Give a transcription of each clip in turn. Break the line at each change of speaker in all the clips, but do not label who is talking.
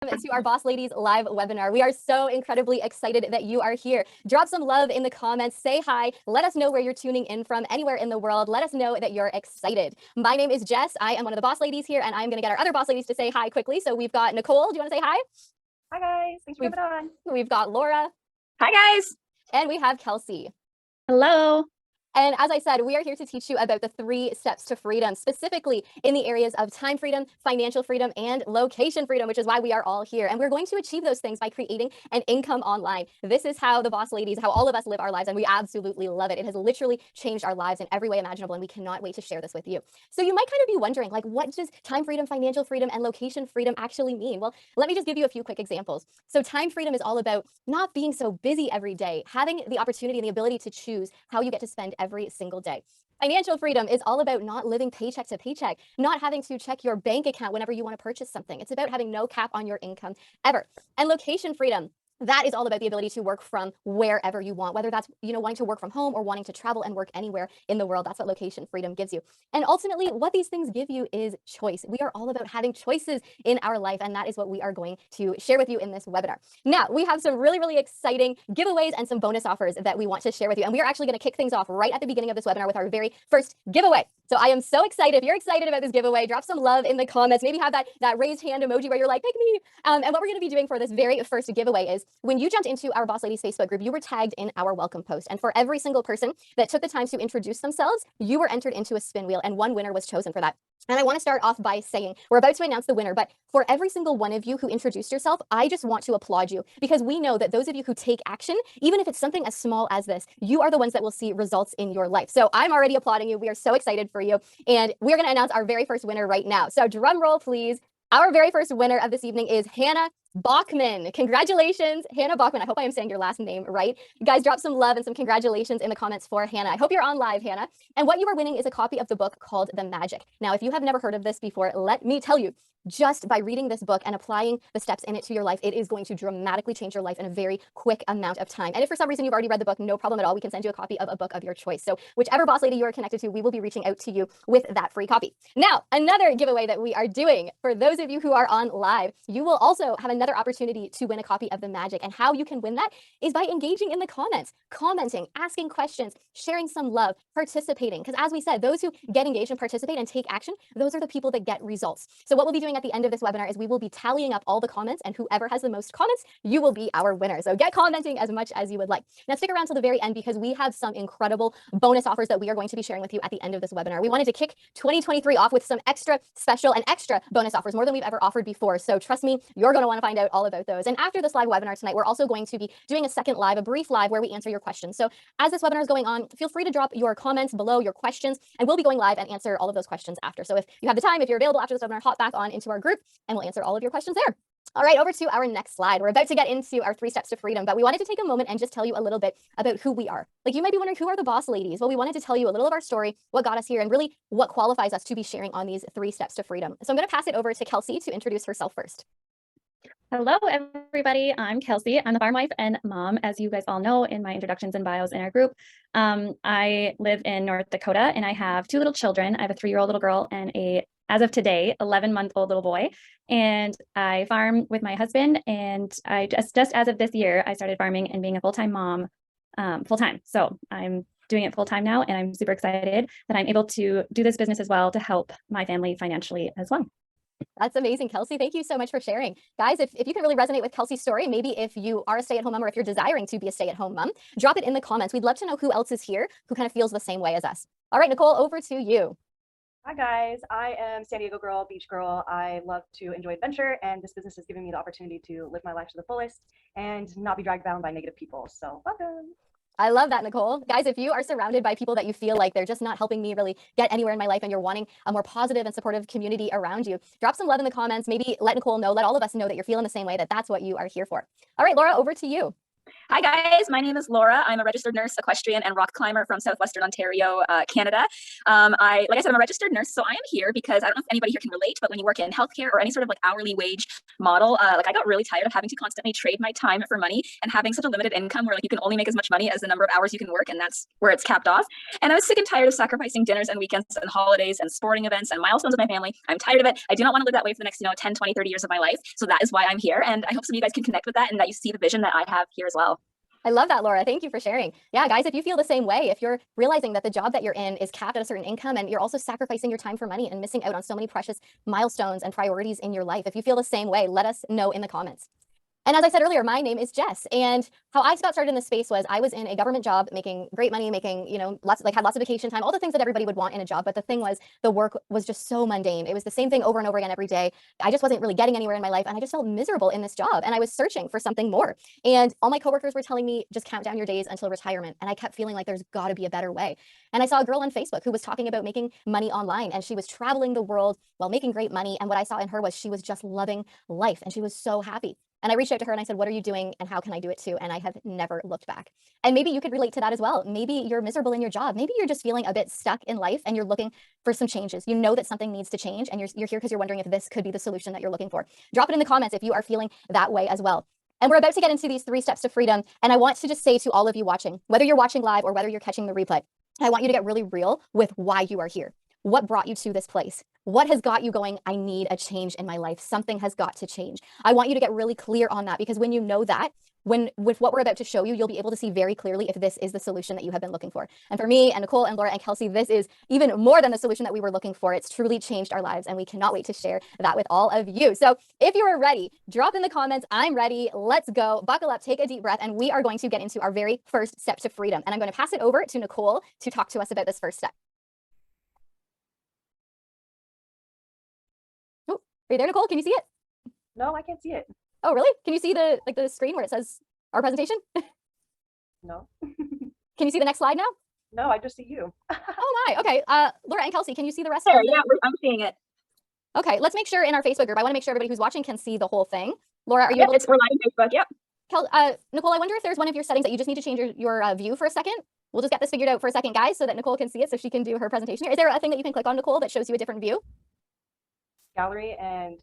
To our Boss Ladies live webinar. We are so incredibly excited that you are here. Drop some love in the comments, say hi, let us know where you're tuning in from anywhere in the world. Let us know that you're excited. My name is Jess. I am one of the Boss Ladies here, and I'm going to get our other Boss Ladies to say hi quickly. So we've got Nicole. Do you want to say hi?
Hi guys, thanks for coming on.
We've got Laura.
Hi guys.
And we have Kelsey.
Hello.
And as I said, we are here to teach you about the 3 steps to freedom, specifically in the areas of time freedom, financial freedom, and location freedom, which is why we are all here. And we're going to achieve those things by creating an income online. This is how the Boss Ladies, how all of us live our lives, and we absolutely love it. It has literally changed our lives in every way imaginable, and we cannot wait to share this with you. So you might kind of be wondering, like, what does time freedom, financial freedom, and location freedom actually mean? Well, let me just give you a few quick examples. So time freedom is all about not being so busy every day, having the opportunity and the ability to choose how you get to spend every single day. Financial freedom is all about not living paycheck to paycheck, not having to check your bank account whenever you want to purchase something. It's about having no cap on your income ever. And location freedom, that is all about the ability to work from wherever you want, whether that's, wanting to work from home or wanting to travel and work anywhere in the world. That's what location freedom gives you. And ultimately, what these things give you is choice. We are all about having choices in our life, and that is what we are going to share with you in this webinar. Now, we have some really, really exciting giveaways and some bonus offers that we want to share with you. And we are actually going to kick things off right at the beginning of this webinar with our very first giveaway. So I am so excited. If you're excited about this giveaway, drop some love in the comments. Maybe have that raised hand emoji where you're like, pick me. And what we're going to be doing for this very first giveaway is when you jumped into our Boss Ladies Facebook group, you were tagged in our welcome post. And for every single person that took the time to introduce themselves, you were entered into a spin wheel, and one winner was chosen for that. And I want to start off by saying we're about to announce the winner, but for every single one of you who introduced yourself, I just want to applaud you, because we know that those of you who take action, even if it's something as small as this, you are the ones that will see results in your life. So I'm already applauding you. We are so excited for you. And we're going to announce our very first winner right now. So drum roll, please. Our very first winner of this evening is Hannah Bachman. Congratulations, Hannah Bachman. I hope I am saying your last name right. You guys, drop some love and some congratulations in the comments for Hannah. I hope you're on live, Hannah. And what you are winning is a copy of the book called The Magic. Now, if you have never heard of this before, let me tell you, just by reading this book and applying the steps in it to your life, it is going to dramatically change your life in a very quick amount of time. And if for some reason you've already read the book, no problem at all. We can send you a copy of a book of your choice. So whichever boss lady you are connected to, we will be reaching out to you with that free copy. Now, another giveaway that we are doing for those of you who are on live, you will also have another opportunity to win a copy of The Magic. And how you can win that is by engaging in the comments, commenting, asking questions, sharing some love, participating. Because as we said, those who get engaged and participate and take action, those are the people that get results. So what we'll be doing at the end of this webinar is we will be tallying up all the comments, and whoever has the most comments, you will be our winner. So get commenting as much as you would like. Now stick around till the very end, because we have some incredible bonus offers that we are going to be sharing with you at the end of this webinar. We wanted to kick 2023 off with some extra special and extra bonus offers, more than we've ever offered before. So trust me, you're going to want to find out all about those. And after this live webinar tonight, we're also going to be doing a second live, a brief live where we answer your questions. So as this webinar is going on, feel free to drop your comments below, your questions, and we'll be going live and answer all of those questions after. So if you have the time, if you're available after this webinar, hop back on into our group and we'll answer all of your questions there. All right, over to our next slide. We're about to get into our 3 steps to freedom, but we wanted to take a moment and just tell you a little bit about who we are. Like, you might be wondering, who are the Boss Ladies? Well, we wanted to tell you a little of our story, what got us here, and really what qualifies us to be sharing on these 3 steps to freedom. So I'm going to pass it over to Kelsey to introduce herself first.
Hello, everybody. I'm Kelsey. I'm the farm wife and mom, as you guys all know in my introductions and bios in our group. I live in North Dakota, and I have 2 little children. I have a 3-year-old little girl and as of today, 11-month-old little boy. And I farm with my husband, and I just as of this year, I started farming and being a full-time mom, full-time. So I'm doing it full-time now, and I'm super excited that I'm able to do this business as well to help my family financially as well.
That's amazing, Kelsey. Thank you so much for sharing. Guys, if you can really resonate with Kelsey's story, maybe if you are a stay-at-home mom or if you're desiring to be a stay-at-home mom, drop it in the comments. We'd love to know who else is here who kind of feels the same way as us. All right, Nicole, over to you.
Hi guys, I am San Diego girl, beach girl. I love to enjoy adventure, and this business has given me the opportunity to live my life to the fullest and not be dragged down by negative people. So welcome.
I love that, Nicole. Guys, if you are surrounded by people that you feel like they're just not helping me really get anywhere in my life, and you're wanting a more positive and supportive community around you, drop some love in the comments. Maybe let Nicole know, let all of us know that you're feeling the same way, that that's what you are here for. All right, Laura, over to you.
Hi guys, my name is Laura. I'm a registered nurse, equestrian, and rock climber from Southwestern Ontario, Canada. Like I said, I'm a registered nurse, so I am here because I don't know if anybody here can relate, but when you work in healthcare or any sort of like hourly wage model, like I got really tired of having to constantly trade my time for money and having such a limited income where like you can only make as much money as the number of hours you can work, and that's where it's capped off. And I was sick and tired of sacrificing dinners and weekends and holidays and sporting events and milestones with my family. I'm tired of it. I do not want to live that way for the next, 10, 20, 30 years of my life. So that is why I'm here. And I hope some of you guys can connect with that and that you see the vision that I have here as well.
I love that, Laura. Thank you for sharing. Yeah, guys, if you feel the same way, if you're realizing that the job that you're in is capped at a certain income and you're also sacrificing your time for money and missing out on so many precious milestones and priorities in your life, if you feel the same way, let us know in the comments. And as I said earlier, my name is Jess, and how I got started in this space was I was in a government job making great money, making, had lots of vacation time, all the things that everybody would want in a job. But the thing was, the work was just so mundane. It was the same thing over and over again every day. I just wasn't really getting anywhere in my life, and I just felt miserable in this job, and I was searching for something more. And all my coworkers were telling me, just count down your days until retirement. And I kept feeling like there's got to be a better way. And I saw a girl on Facebook who was talking about making money online, and she was traveling the world while making great money. And what I saw in her was she was just loving life, and she was so happy. And I reached out to her and I said, what are you doing and how can I do it too? And I have never looked back. And maybe you could relate to that as well. Maybe you're miserable in your job. Maybe you're just feeling a bit stuck in life and you're looking for some changes. You know that something needs to change and you're here because you're wondering if this could be the solution that you're looking for. Drop it in the comments if you are feeling that way as well. And we're about to get into these 3 steps to freedom. And I want to just say to all of you watching, whether you're watching live or whether you're catching the replay, I want you to get really real with why you are here. What brought you to this place? What has got you going, I need a change in my life. Something has got to change. I want you to get really clear on that, because when you know that, with what we're about to show you, you'll be able to see very clearly if this is the solution that you have been looking for. And for me and Nicole and Laura and Kelsey, this is even more than the solution that we were looking for. It's truly changed our lives, and we cannot wait to share that with all of you. So if you are ready, drop in the comments, I'm ready, let's go, buckle up, take a deep breath, and we are going to get into our very first step to freedom. And I'm going to pass it over to Nicole to talk to us about this first step. Are you there, Nicole? Can you see it?
No, I can't see it.
Oh, really? Can you see the screen where it says our presentation?
No.
Can you see the next slide now?
No, I just see you.
Oh my. Okay. Laura and Kelsey, can you see the rest
There,
of the...
yeah, I'm seeing it.
Okay, let's make sure in our Facebook group. I want to make sure everybody who's watching can see the whole thing. Laura, are you able to...
We're live on Facebook, yep.
Nicole, I wonder if there's one of your settings that you just need to change your view for a second. We'll just get this figured out for a second, guys, so that Nicole can see it so she can do her presentation here. Is there a thing that you can click on, Nicole, that shows you a different view?
Gallery and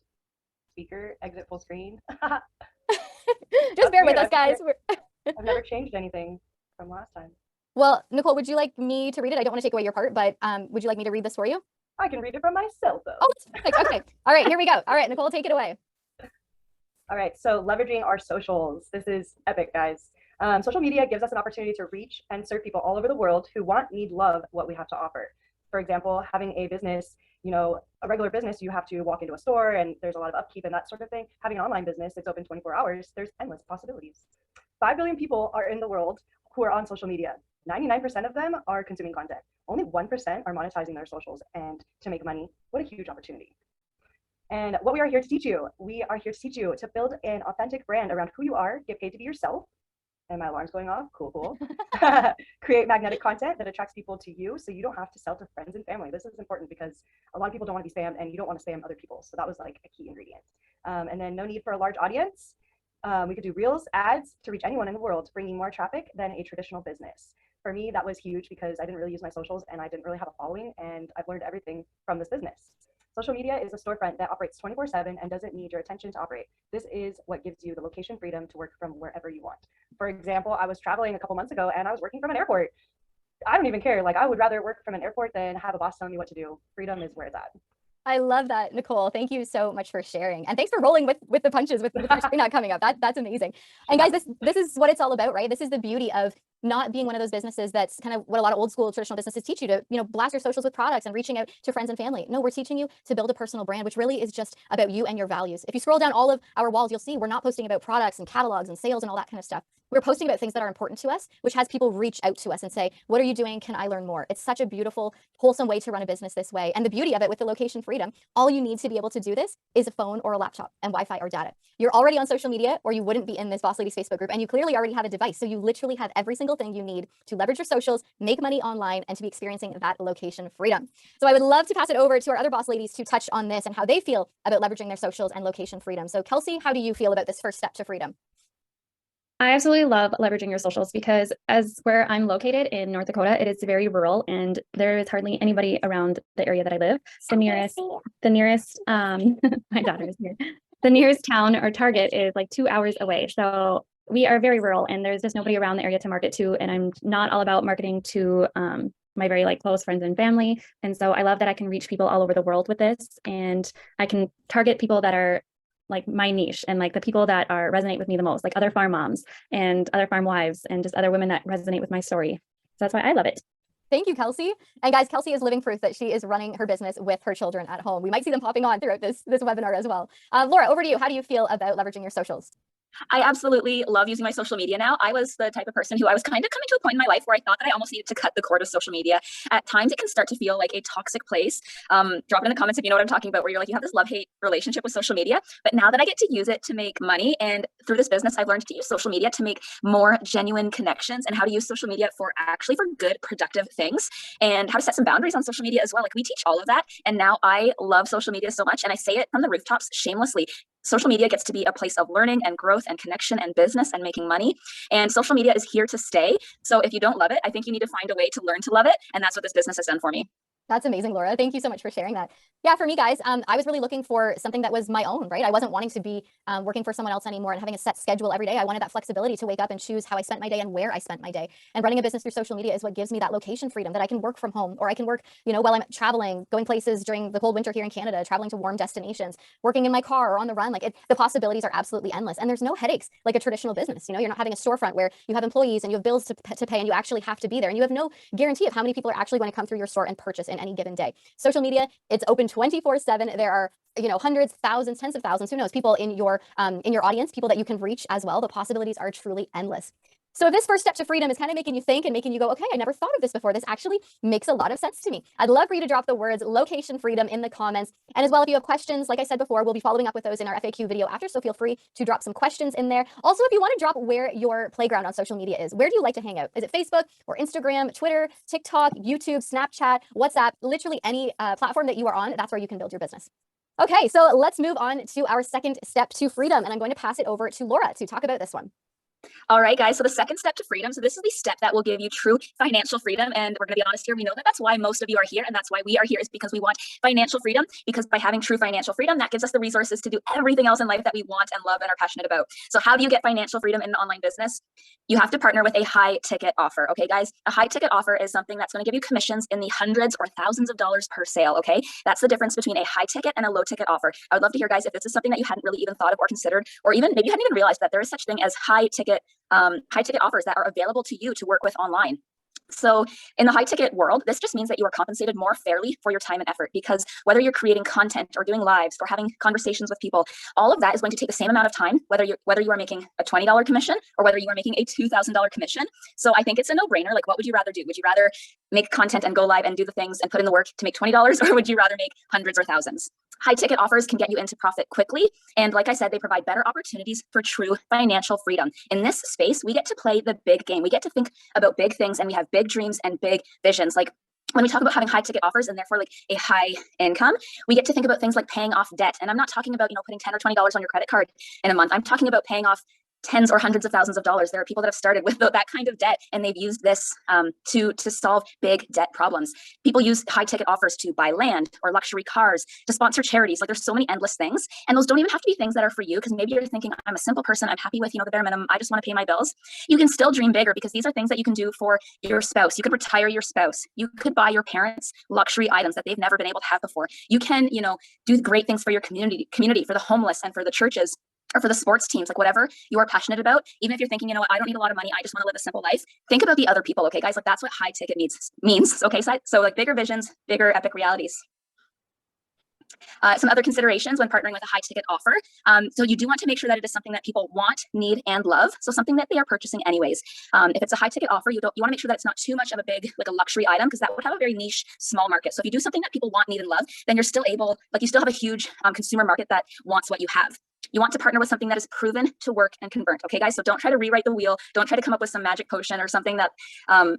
speaker, exit full screen.
Just bear with us, guys.
I've never changed anything from last time.
Well, Nicole, would you like me to read it? I don't want to take away your part, but would you like me to read this for you?
I can read it from myself, though.
Oh, perfect. Okay. All right, here we go. All right, Nicole, take it away.
All right, so leveraging our socials. This is epic, guys. Social media gives us an opportunity to reach and serve people all over the world who want, need, love what we have to offer. For example, having a business, a regular business, you have to walk into a store and there's a lot of upkeep and that sort of thing. Having an online business that's open 24 hours, there's endless possibilities. 5 billion people are in the world who are on social media. 99% of them are consuming content. Only 1% are monetizing their socials and to make money. What a huge opportunity. And what we are here to teach you, to build an authentic brand around who you are, get paid to be yourself. And my alarm's going off, cool. Create magnetic content that attracts people to you so you don't have to sell to friends and family. This is important because a lot of people don't want to be spammed and you don't want to spam other people. So that was like a key ingredient. And then no need for a large audience. We could do reels, ads to reach anyone in the world, bringing more traffic than a traditional business. For me, that was huge because I didn't really use my socials and I didn't really have a following, and I've learned everything from this business. Social media is a storefront that operates 24/7 and doesn't need your attention to operate. This is what gives you the location freedom to work from wherever you want. For example, I was traveling a couple months ago and I was working from an airport. I don't even care. Like, I would rather work from an airport than have a boss telling me what to do. Freedom is where it's at.
I love that, Nicole. Thank you so much for sharing. And thanks for rolling with the punches with your screen not coming up. That's amazing. And guys, this is what it's all about, right? This is the beauty of not being one of those businesses that's kind of what a lot of old school traditional businesses teach you to, blast your socials with products and reaching out to friends and family. No, we're teaching you to build a personal brand, which really is just about you and your values. If you scroll down all of our walls, you'll see we're not posting about products and catalogs and sales and all that kind of stuff. We're posting about things that are important to us, which has people reach out to us and say, what are you doing? Can I learn more? It's such a beautiful, wholesome way to run a business this way. And the beauty of it with the location freedom, all you need to be able to do this is a phone or a laptop and Wi-Fi or data. You're already on social media or you wouldn't be in this Boss Ladies Facebook group, and you clearly already have a device. So you literally have every single thing you need to leverage your socials, make money online, and to be experiencing that location freedom. So I would love to pass it over to our other boss ladies to touch on this and how they feel about leveraging their socials and location freedom. So Kelsey, how do you feel about this first step to freedom?
I absolutely love leveraging your socials because as where I'm located in North Dakota, it is very rural and there is hardly anybody around the area that I live. The nearest my daughter is here. The nearest town or Target is like 2 hours away. So we are very rural and there's just nobody around the area to market to. And I'm not all about marketing to my very like close friends and family. And so I love that I can reach people all over the world with this and I can target people that are like my niche and like the people that are resonate with me the most, like other farm moms and other farm wives and just other women that resonate with my story. So that's why I love it.
Thank you, Kelsey. And guys, Kelsey is living proof that she is running her business with her children at home. We might see them popping on throughout this webinar as well. Laura, over to you. How do you feel about leveraging your socials?
I absolutely love using my social media now. I was the type of person who I was kind of coming to a point in my life where I thought that I almost needed to cut the cord of social media. At times, it can start to feel like a toxic place. Drop it in the comments if you know what I'm talking about, where you're like, you have this love-hate relationship with social media. But now that I get to use it to make money, and through this business, I've learned to use social media to make more genuine connections and how to use social media for good, productive things, and how to set some boundaries on social media as well. Like we teach all of that. And now I love social media so much. And I say it from the rooftops shamelessly. Social media gets to be a place of learning and growth and connection and business and making money. And social media is here to stay. So if you don't love it, I think you need to find a way to learn to love it. And that's what this business has done for me.
That's amazing, Laura. Thank you so much for sharing that. Yeah, for me, guys, I was really looking for something that was my own, right? I wasn't wanting to be working for someone else anymore and having a set schedule every day. I wanted that flexibility to wake up and choose how I spent my day and where I spent my day. And running a business through social media is what gives me that location freedom, that I can work from home, or I can work, while I'm traveling, going places during the cold winter here in Canada, traveling to warm destinations, working in my car or on the run. The possibilities are absolutely endless. And there's no headaches like a traditional business. You're not having a storefront where you have employees and you have bills to pay and you actually have to be there. And you have no guarantee of how many people are actually going to come through your store and purchase in any given day. Social media, it's open 24/7. There are, hundreds, thousands, tens of thousands, who knows, people in your audience, people that you can reach as well. The possibilities are truly endless. So this first step to freedom is kind of making you think and making you go, okay, I never thought of this before. This actually makes a lot of sense to me. I'd love for you to drop the words location freedom in the comments. And as well, if you have questions, like I said before, we'll be following up with those in our FAQ video after. So feel free to drop some questions in there. Also, if you want to drop where your playground on social media is, where do you like to hang out? Is it Facebook or Instagram, Twitter, TikTok, YouTube, Snapchat, WhatsApp, literally any platform that you are on, that's where you can build your business. Okay, so let's move on to our second step to freedom. And I'm going to pass it over to Laura to talk about this one.
All right, guys. So the second step to freedom. So this is the step that will give you true financial freedom. And we're going to be honest here. We know that that's why most of you are here. And that's why we are here, is because we want financial freedom. Because by having true financial freedom, that gives us the resources to do everything else in life that we want and love and are passionate about. So how do you get financial freedom in an online business? You have to partner with a high ticket offer. Okay, guys, a high ticket offer is something that's going to give you commissions in the hundreds or thousands of dollars per sale. Okay, that's the difference between a high ticket and a low ticket offer. I would love to hear, guys, if this is something that you hadn't really even thought of or considered, or even maybe you hadn't even realized that there is such thing as high ticket offers that are available to you to work with online. So in the high ticket world, this just means that you are compensated more fairly for your time and effort, because whether you're creating content or doing lives or having conversations with people, all of that is going to take the same amount of time, whether you are making a $20 commission or whether you are making a $2,000 commission. So I think it's a no-brainer. Like, what would you rather do? Would you rather make content and go live and do the things and put in the work to make $20, or would you rather make hundreds or thousands? High ticket offers can get you into profit quickly. And like I said, they provide better opportunities for true financial freedom. In this space, we get to play the big game. We get to think about big things, and we have big dreams and big visions. Like when we talk about having high ticket offers and therefore like a high income, we get to think about things like paying off debt. And I'm not talking about, putting $10 or $20 on your credit card in a month. I'm talking about paying off tens or hundreds of thousands of dollars. There are people that have started with that kind of debt, and they've used this to solve big debt problems. People use high ticket offers to buy land or luxury cars, to sponsor charities. Like, there's so many endless things, and those don't even have to be things that are for you, because maybe you're thinking, I'm a simple person, I'm happy with the bare minimum, I just want to pay my bills. You can still dream bigger, because these are things that you can do for your spouse. You could retire your spouse. You could buy your parents luxury items that they've never been able to have before. You can do great things for your community, for the homeless and for the churches, or for the sports teams, like whatever you are passionate about. Even if you're thinking, I don't need a lot of money, I just want to live a simple life. Think about the other people, okay, guys? Like, that's what high ticket means. Okay, so like bigger visions, bigger epic realities. Some other considerations when partnering with a high ticket offer. So you do want to make sure that it is something that people want, need, and love. So something that they are purchasing anyways. If it's a high ticket offer, you want to make sure that it's not too much of a big, like a luxury item, because that would have a very niche, small market. So if you do something that people want, need, and love, then you're still able, you still have a huge consumer market that wants what you have. You want to partner with something that is proven to work and convert. Okay, guys? So don't try to rewrite the wheel. Don't try to come up with some magic potion or something that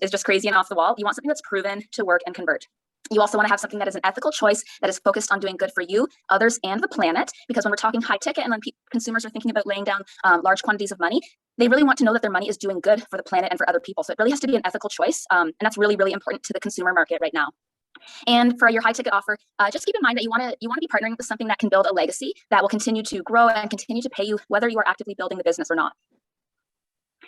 is just crazy and off the wall. You want something that's proven to work and convert. You also want to have something that is an ethical choice, that is focused on doing good for you, others, and the planet. Because when we're talking high ticket and when consumers are thinking about laying down large quantities of money, they really want to know that their money is doing good for the planet and for other people. So it really has to be an ethical choice. And that's really, really important to the consumer market right now. And for your high ticket offer, just keep in mind that you want to be partnering with something that can build a legacy that will continue to grow and continue to pay you, whether you are actively building the business or not.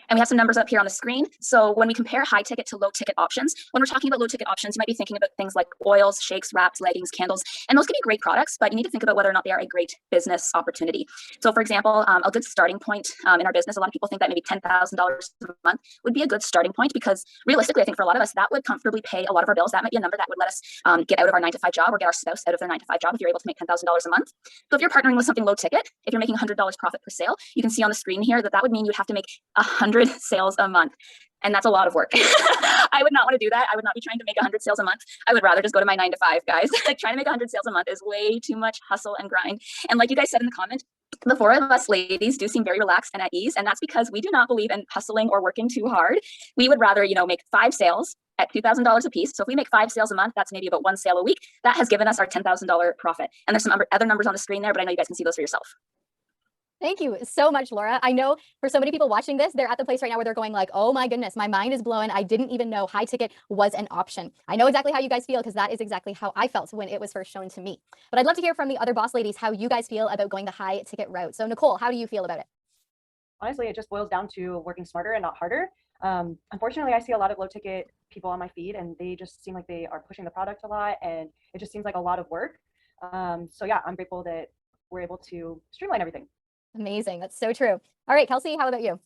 And we have some numbers up here on the screen. So when we compare high ticket to low ticket options, when we're talking about low ticket options, you might be thinking about things like oils, shakes, wraps, leggings, candles, and those can be great products, but you need to think about whether or not they are a great business opportunity. So for example, a good starting point in our business, a lot of people think that maybe $10,000 a month would be a good starting point, because realistically, I think for a lot of us, that would comfortably pay a lot of our bills. That might be a number that would let us get out of our 9-to-5 job or get our spouse out of their 9-to-5 job if you're able to make $10,000 a month. So if you're partnering with something low ticket, if you're making $100 profit per sale, you can see on the screen here that would mean you would have to make 100 sales a month. And that's a lot of work. I would not want to do that. I would not be trying to make 100 sales a month. I would rather just go to my 9-to-5, guys. Like, trying to make 100 sales a month is way too much hustle and grind. And like you guys said in the comment, the four of us ladies do seem very relaxed and at ease. And that's because we do not believe in hustling or working too hard. We would rather, make 5 sales at $2,000 a piece. So if we make 5 sales a month, that's maybe about 1 sale a week. That has given us our $10,000 profit. And there's some other numbers on the screen there, but I know you guys can see those for yourself.
Thank you so much, Laura. I know for so many people watching this, they're at the place right now where they're going like, oh my goodness, my mind is blown. I didn't even know high ticket was an option. I know exactly how you guys feel, because that is exactly how I felt when it was first shown to me. But I'd love to hear from the other boss ladies how you guys feel about going the high ticket route. So Nicole, how do you feel about it?
Honestly, it just boils down to working smarter and not harder. Unfortunately, I see a lot of low ticket people on my feed, and they just seem like they are pushing the product a lot, and it just seems like a lot of work. So yeah, I'm grateful that we're able to streamline everything.
Amazing. That's so true. All right, Kelsey, how about you?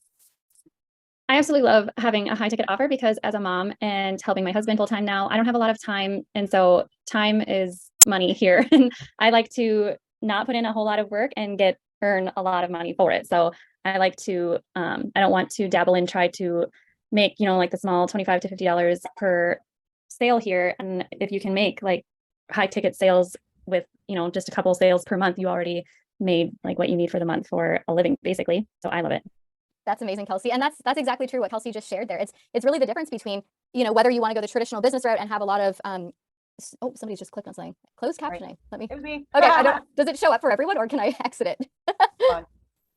I absolutely love having a high ticket offer, because as a mom and helping my husband full time now, I don't have a lot of time. And so time is money here. And I like to not put in a whole lot of work and earn a lot of money for it. So I like to, I don't want to dabble and try to make, like the small $25 to $50 per sale here. And if you can make like high ticket sales with, just a couple sales per month, you already made like what you need for the month for a living, basically. So I love it.
That's amazing, Kelsey. And that's exactly true what Kelsey just shared there. It's really the difference between, whether you want to go the traditional business route and have a lot of oh, somebody just clicked on something. Closed captioning.
Right.
Let me.
It was me.
Okay, does it show up for everyone, or can I exit it?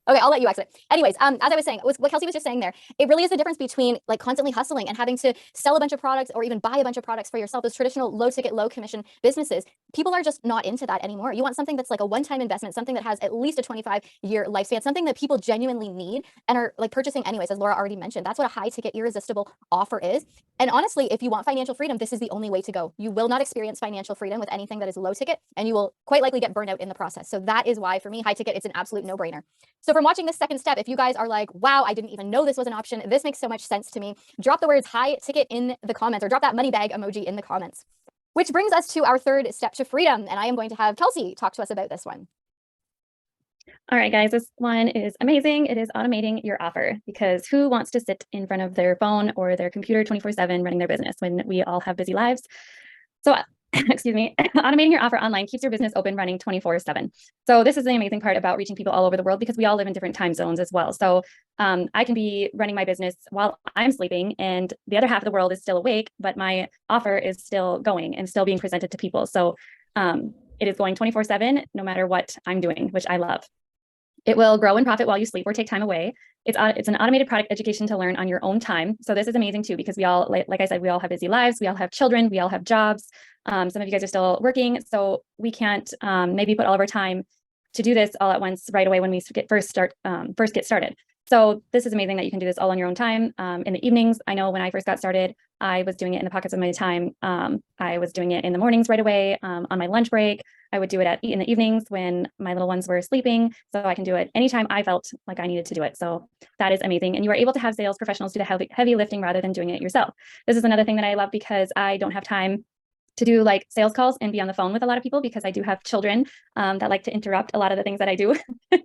Okay, I'll let you exit. Anyways, as I was saying, what Kelsey was just saying there, it really is the difference between like constantly hustling and having to sell a bunch of products or even buy a bunch of products for yourself. Those traditional low ticket, low commission businesses, people are just not into that anymore. You want something that's like a one-time investment, something that has at least a 25-year lifespan, something that people genuinely need and are like purchasing anyways, as Laura already mentioned. That's what a high ticket, irresistible offer is. And honestly, if you want financial freedom, this is the only way to go. You will not experience financial freedom with anything that is low ticket, and you will quite likely get burnout in the process. So that is why for me, high ticket, it's an absolute no-brainer. So from watching this second step, if you guys are like, wow, I didn't even know this was an option, this makes so much sense to me, drop the words high ticket in the comments, or drop that money bag emoji in the comments. Which brings us to our third step to freedom. And I am going to have Kelsey talk to us about this one.
All right, guys, this one is amazing. It is automating your offer, because who wants to sit in front of their phone or their computer 24/7 running their business when we all have busy lives? So excuse me, automating your offer online keeps your business open, running 24/7. So this is the amazing part about reaching people all over the world, because we all live in different time zones as well. So I can be running my business while I'm sleeping and the other half of the world is still awake, but my offer is still going and still being presented to people. So it is going 24/7, no matter what I'm doing, which I love. It will grow and profit while you sleep or take time away. It's an automated product education to learn on your own time. So this is amazing too, because we all, like I said, we all have busy lives. We all have children. We all have jobs. Some of you guys are still working. So we can't maybe put all of our time to do this all at once right away when we first get started. So this is amazing that you can do this all on your own time. In the evenings, I know when I first got started, I was doing it in the pockets of my time. I was doing it in the mornings right away, on my lunch break. I would do it in the evenings when my little ones were sleeping. So I can do it anytime I felt like I needed to do it. So that is amazing. And you are able to have sales professionals do the heavy lifting rather than doing it yourself. This is another thing that I love, because I don't have time to do like sales calls and be on the phone with a lot of people, because I do have children that like to interrupt a lot of the things that I do.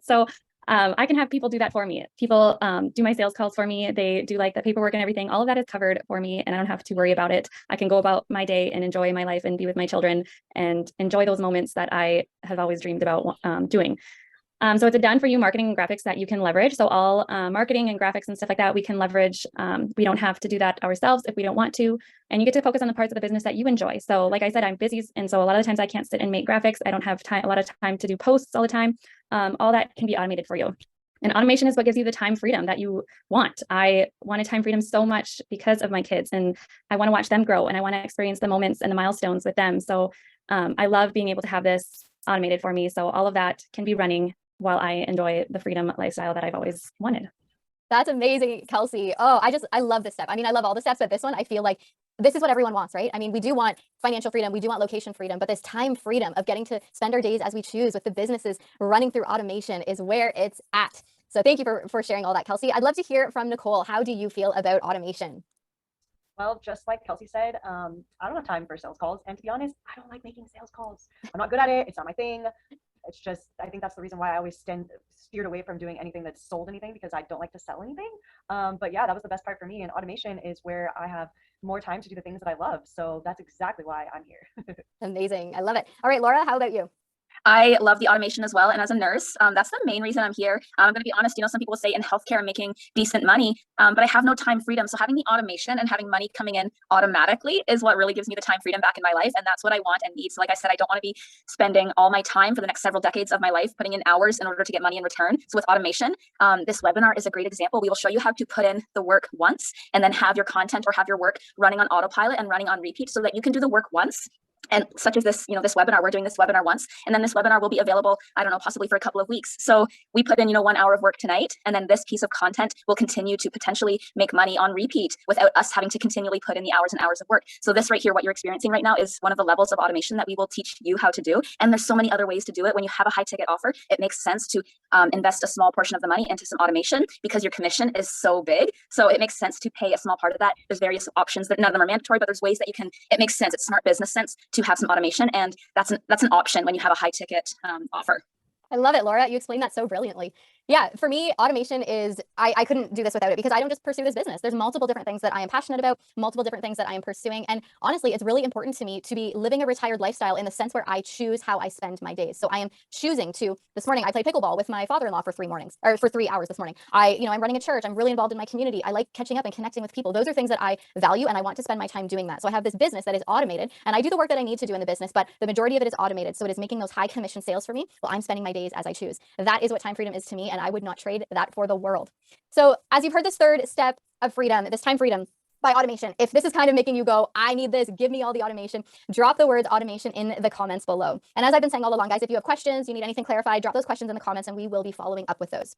So I can have people do that for me. People do my sales calls for me. They do like the paperwork and everything. All of that is covered for me, and I don't have to worry about it. I can go about my day and enjoy my life and be with my children and enjoy those moments that I have always dreamed about doing. So it's a done for you marketing and graphics that you can leverage. So all marketing and graphics and stuff like that, we can leverage. We don't have to do that ourselves if we don't want to. And you get to focus on the parts of the business that you enjoy. So like I said, I'm busy. And so a lot of the times I can't sit and make graphics. I don't have time, a lot of time to do posts all the time. All that can be automated for you. And automation is what gives you the time freedom that you want. I wanted time freedom so much because of my kids, and I want to watch them grow, and I want to experience the moments and the milestones with them. So I love being able to have this automated for me. So all of that can be running while I enjoy the freedom lifestyle that I've always wanted.
That's amazing, Kelsey. Oh, I love this step. I mean, I love all the steps, but this one, I feel like this is what everyone wants, right? I mean, we do want financial freedom, we do want location freedom, but this time freedom of getting to spend our days as we choose with the businesses running through automation is where it's at. So thank you for sharing all that, Kelsey. I'd love to hear from Nicole. How do you feel about automation?
Well, just like Kelsey said, I don't have time for sales calls. And to be honest, I don't like making sales calls. I'm not good at it. It's not my thing. It's just, I think that's the reason why I always steered away from doing anything that's sold anything, because I don't like to sell anything. But yeah, that was the best part for me. And automation is where I have more time to do the things that I love. So that's exactly why I'm here.
Amazing. I love it. All right, Laura, how about you?
I love the automation as well. And as a nurse, that's the main reason I'm here. I'm going to be honest, some people say in healthcare I'm making decent money, but I have no time freedom. So having the automation and having money coming in automatically is what really gives me the time freedom back in my life. And that's what I want and need. So like I said, I don't want to be spending all my time for the next several decades of my life putting in hours in order to get money in return. So with automation, this webinar is a great example. We will show you how to put in the work once and then have your content or have your work running on autopilot and running on repeat so that you can do the work once. And such as this, this webinar, we're doing this webinar once, and then this webinar will be available, I don't know, possibly for a couple of weeks. So we put in, 1 hour of work tonight, and then this piece of content will continue to potentially make money on repeat without us having to continually put in the hours and hours of work. So this right here, what you're experiencing right now is one of the levels of automation that we will teach you how to do. And there's so many other ways to do it. When you have a high ticket offer, it makes sense to invest a small portion of the money into some automation because your commission is so big. So it makes sense to pay a small part of that. There's various options that none of them are mandatory, but there's ways that it makes sense. It's smart business sense to have some automation, and that's an option when you have a high ticket offer.
I love it, Laura. You explained that so brilliantly. Yeah, for me, automation is, I couldn't do this without it because I don't just pursue this business. There's multiple different things that I am passionate about, multiple different things that I am pursuing. And honestly, it's really important to me to be living a retired lifestyle in the sense where I choose how I spend my days. So I am choosing to, this morning, I played pickleball with my father-in-law for 3 hours this morning. I'm running a church. I'm really involved in my community. I like catching up and connecting with people. Those are things that I value, and I want to spend my time doing that. So I have this business that is automated, and I do the work that I need to do in the business, but the majority of it is automated. So it is making those high commission sales for me while I'm spending my days as I choose. That is what time freedom is to me, and I would not trade that for the world. So as you've heard this third step of freedom, this time freedom by automation, if this is kind of making you go, I need this, give me all the automation, drop the words automation in the comments below. And as I've been saying all along, guys, if you have questions, you need anything clarified, drop those questions in the comments and we will be following up with those.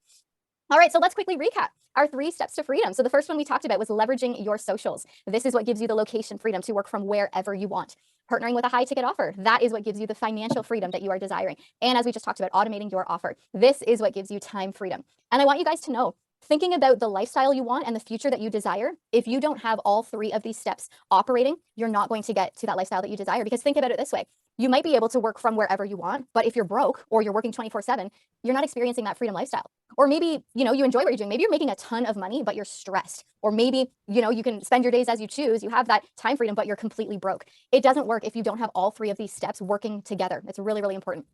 All right, so let's quickly recap our 3 steps to freedom. So the first one we talked about was leveraging your socials. This is what gives you the location freedom to work from wherever you want. Partnering with a high ticket offer. That is what gives you the financial freedom that you are desiring. And as we just talked about, automating your offer. This is what gives you time freedom. And I want you guys to know, thinking about the lifestyle you want and the future that you desire, if you don't have all 3 of these steps operating, you're not going to get to that lifestyle that you desire. Because think about it this way. You might be able to work from wherever you want, but if you're broke or you're working 24/7, you're not experiencing that freedom lifestyle. Or maybe, you enjoy what you're doing. Maybe you're making a ton of money, but you're stressed. Or maybe, you can spend your days as you choose. You have that time freedom, but you're completely broke. It doesn't work if you don't have all 3 of these steps working together. It's really, really important.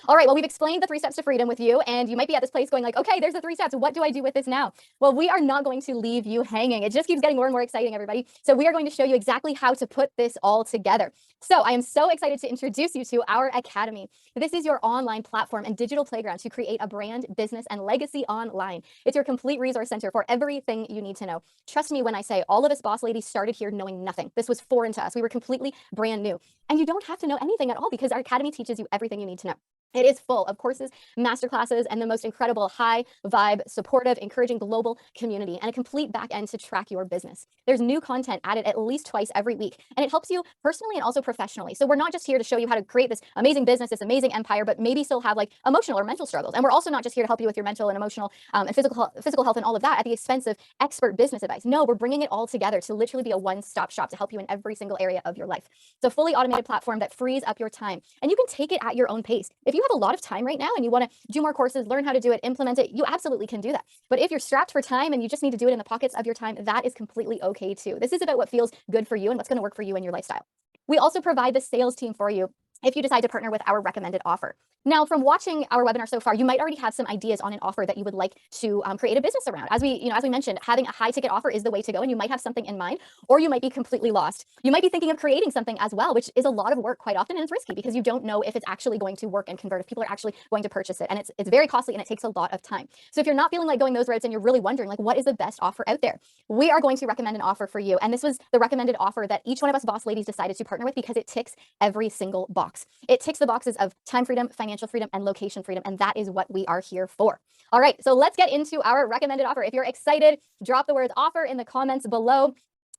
All right, well, we've explained the 3 steps to freedom with you, and you might be at this place going like, okay, there's the 3 steps. What do I do with this now? Well, we are not going to leave you hanging. It just keeps getting more and more exciting, everybody. So we are going to show you exactly how to put this all together. So I am so excited to introduce you to our academy. This is your online platform and digital playground to create a brand, business, and legacy online. It's your complete resource center for everything you need to know. Trust me when I say all of us boss ladies started here knowing nothing. This was foreign to us. We were completely brand new. And you don't have to know anything at all because our academy teaches you everything you need to know. It is full of courses, masterclasses, and the most incredible high vibe, supportive, encouraging global community and a complete back end to track your business. There's new content added at least twice every week, and it helps you personally and also professionally. So we're not just here to show you how to create this amazing business, this amazing empire, but maybe still have like emotional or mental struggles. And we're also not just here to help you with your mental and emotional and physical health and all of that at the expense of expert business advice. No, we're bringing it all together to literally be a one-stop shop to help you in every single area of your life. It's a fully automated platform that frees up your time, and you can take it at your own pace. If you have a lot of time right now and you want to do more courses, learn how to do it, implement it, you absolutely can do that. But if you're strapped for time and you just need to do it in the pockets of your time, that is completely okay too. This is about what feels good for you and what's going to work for you in your lifestyle. We also provide the sales team for you. if you decide to partner with our recommended offer. Now, from watching our webinar so far, you might already have some ideas on an offer that you would like to create a business around. As we mentioned, having a high ticket offer is the way to go, and you might have something in mind, or you might be completely lost. You might be thinking of creating something as well, which is a lot of work quite often, and it's risky because you don't know if it's actually going to work and convert, if people are actually going to purchase it, and it's very costly and it takes a lot of time. So if you're not feeling like going those routes and you're really wondering like what is the best offer out there, we are going to recommend an offer for you. And this was the recommended offer that each one of us boss ladies decided to partner with because it ticks every single box. It ticks the boxes of time freedom, financial freedom, and location freedom, and that is what we are here for. All right, so let's get into our recommended offer. If you're excited, drop the words offer in the comments below.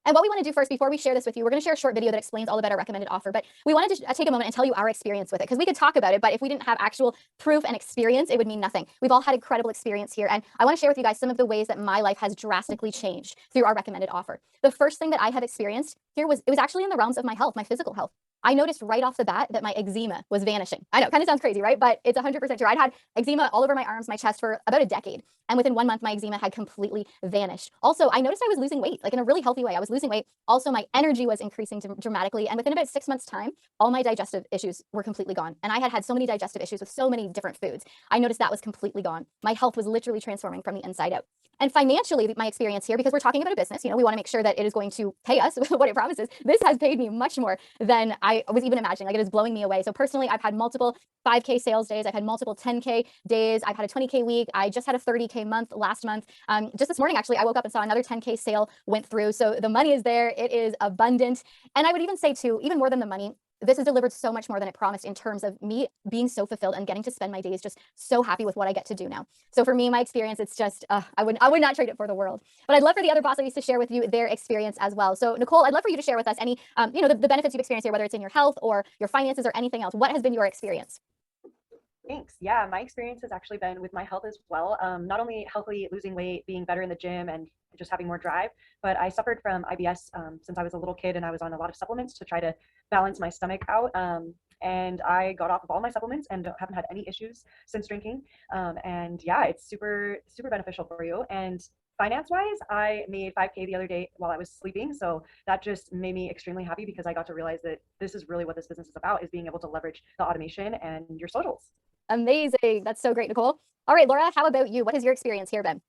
And what we want to do first, before we share this with you, we're going to share a short video that explains all about our recommended offer, but we wanted to take a moment and tell you our experience with it, because we could talk about it, but if we didn't have actual proof and experience, it would mean nothing. We've all had incredible experience here, and I want to share with you guys some of the ways that my life has drastically changed through our recommended offer. The first thing that I have experienced here was actually in the realms of my health, my physical health. I noticed right off the bat that my eczema was vanishing. I know, kind of sounds crazy, right? But it's 100% true. I'd had eczema all over my arms, my chest for about a decade. And within 1 month, my eczema had completely vanished. Also, I noticed I was losing weight, like in a really healthy way. I was losing weight. Also, my energy was increasing dramatically. And within about 6 months' time, all my digestive issues were completely gone. And I had so many digestive issues with so many different foods. I noticed that was completely gone. My health was literally transforming from the inside out. And financially, my experience here, because we're talking about a business, we want to make sure that it is going to pay us what it promises. This has paid me much more than I was even imagining. Like, it is blowing me away. So personally, I've had multiple 5K sales days. I've had multiple 10K days. I've had a 20K week. I just had a 30K month last month. Just this morning, actually, I woke up and saw another 10K sale went through. So the money is there. It is abundant. And I would even say too, even more than the money, this has delivered so much more than it promised in terms of me being so fulfilled and getting to spend my days just so happy with what I get to do now. So for me, my experience, it's just, I would not trade it for the world. But I'd love for the other boss ladies to share with you their experience as well. So Nicole, I'd love for you to share with us any, the benefits you've experienced here, whether it's in your health or your finances or anything else. What has been your experience?
Thanks. Yeah, my experience has actually been with my health as well. Not only healthily losing weight, being better in the gym, and just having more drive, but I suffered from IBS since I was a little kid, and I was on a lot of supplements to try to balance my stomach out. And I got off of all my supplements and haven't had any issues since drinking. And yeah, it's super, super beneficial for you. And finance-wise, I made 5K the other day while I was sleeping. So that just made me extremely happy because I got to realize that this is really what this business is about, is being able to leverage the automation and your socials.
Amazing. That's so great, Nicole. All right, Laura, how about you? What has your experience here been?